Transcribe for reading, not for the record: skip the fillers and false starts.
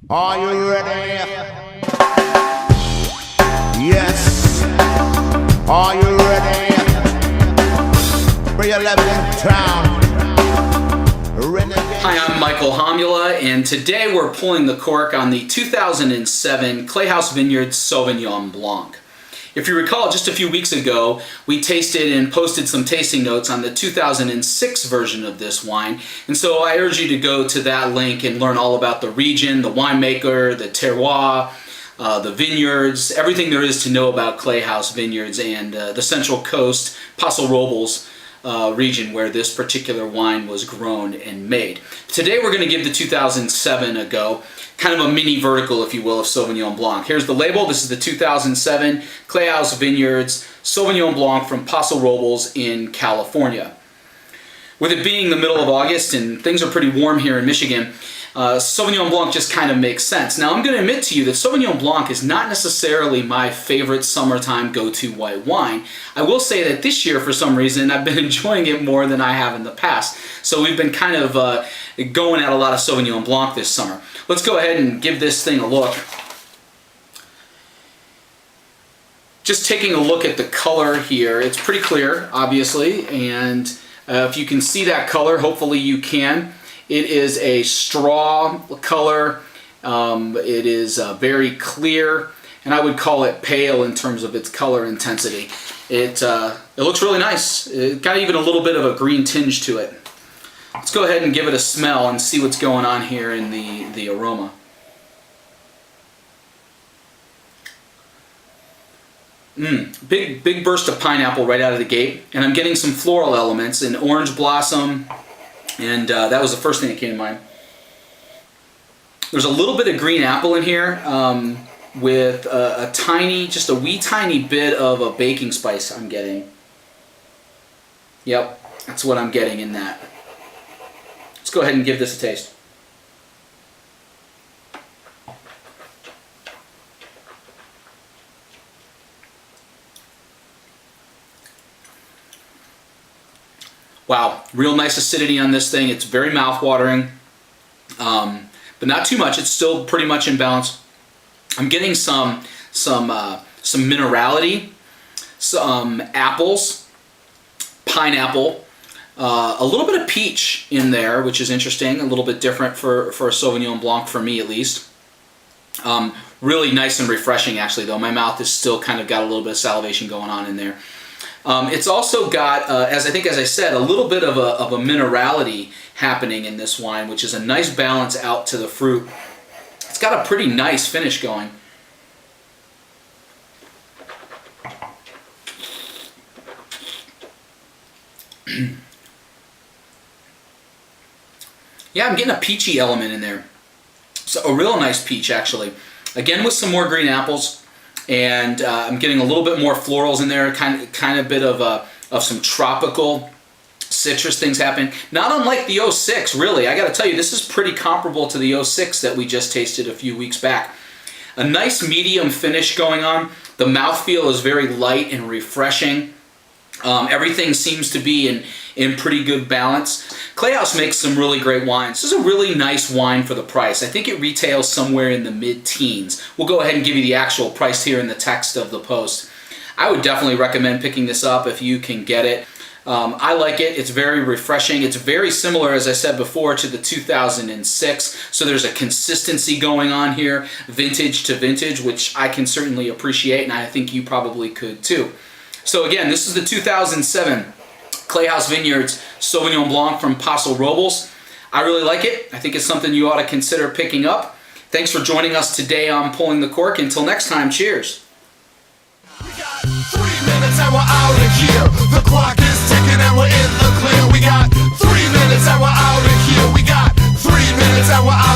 Are you ready? Yes. Are you ready? For your level in town. Hi, I'm Michael Homula, and today we're pulling the cork on the 2007 Clayhouse Vineyard Sauvignon Blanc. If you recall, just a few weeks ago, we tasted and posted some tasting notes on the 2006 version of this wine, and so I urge you to go to that link and learn all about the region, the winemaker, the terroir, the vineyards, everything there is to know about Clayhouse Vineyards and the Central Coast, Paso Robles region where this particular wine was grown and made. Today we're going to give the 2007 a go, kind of a mini vertical, if you will, of Sauvignon Blanc. Here's the label. This is the 2007 Clayhouse Vineyards Sauvignon Blanc from Paso Robles in California. With it being the middle of August and things are pretty warm here in Michigan, Sauvignon Blanc just kind of makes sense. Now I'm going to admit to you that Sauvignon Blanc is not necessarily my favorite summertime go-to white wine. I will say that this year, for some reason, I've been enjoying it more than I have in the past. So we've been kind of going at a lot of Sauvignon Blanc this summer. Let's go ahead and give this thing a look. Just taking a look at the color here, it's pretty clear, obviously, and if you can see that color, hopefully you can. It is a straw color. It is very clear, and I would call it pale in terms of its color intensity. It looks really nice. It got even a little bit of a green tinge to it. Let's go ahead and give it a smell and see what's going on here in the aroma. Big burst of pineapple right out of the gate, and I'm getting some floral elements, an orange blossom, and that was the first thing that came to mind. There's a little bit of green apple in here with a tiny, just a wee tiny bit of a baking spice I'm getting. Yep, that's what I'm getting in that. Let's go ahead and give this a taste. Wow, real nice acidity on this thing. It's very mouth-watering, but not too much. It's still pretty much in balance. I'm getting some minerality, some apples, pineapple, a little bit of peach in there, which is interesting, a little bit different for a Sauvignon Blanc for me at least. Really nice and refreshing actually, though. My mouth is still kind of got a little bit of salivation going on in there. It's also got, as I said, a little bit of a minerality happening in this wine, which is a nice balance out to the fruit. It's got a pretty nice finish going. Yeah, I'm getting a peachy element in there. So a real nice peach, actually. Again, with some more green apples. And I'm getting a little bit more florals in there, kind of bit of some tropical citrus things happening. Not unlike the 06, really. I got to tell you, this is pretty comparable to the 06 that we just tasted a few weeks back. A nice medium finish going on. The mouthfeel is very light and refreshing. Everything seems to be in pretty good balance. Clayhouse makes some really great wines. This is a really nice wine for the price. I think it retails somewhere in the mid-teens. We'll go ahead and give you the actual price here in the text of the post. I would definitely recommend picking this up if you can get it. I like it. It's very refreshing. It's very similar, as I said before, to the 2006. So there's a consistency going on here, vintage to vintage, which I can certainly appreciate, and I think you probably could too. So again, this is the 2007 Clayhouse Vineyards Sauvignon Blanc from Paso Robles. I really like it. I think it's something you ought to consider picking up. Thanks for joining us today on Pulling the Cork. Until next time, cheers. We got 3 minutes and we're out of here. The clock is ticking and we're in the clear. We got 3 minutes and we're out of here. We got 3 minutes and we're out.